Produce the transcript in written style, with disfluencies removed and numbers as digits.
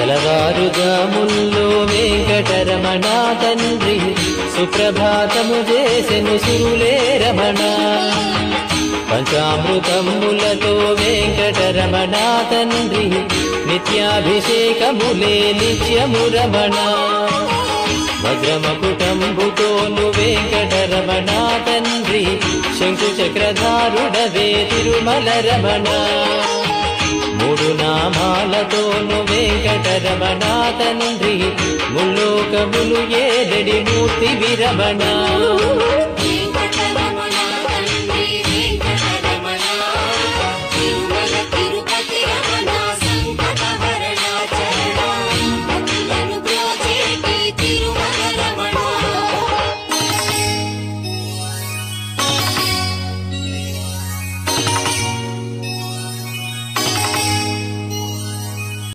తెలవారుజాముల్లో వెంకటరమణ తండ్రి సుప్రభాతము చేసెను సురులే రమణ పంచామృతములతో వెంకటరమణ తండ్రి నిత్యాభిషేకములే నిత్యము రమణ వజ్రమకుటంబుతోను వెంకటరమణ తండ్రి శంకు చక్రధారుడవే తిరుమల రమణ మూడు నామాలతోను వెంకటరమణ తండ్రి ముల్లోకములు ఏడడి మూర్తి విరమణ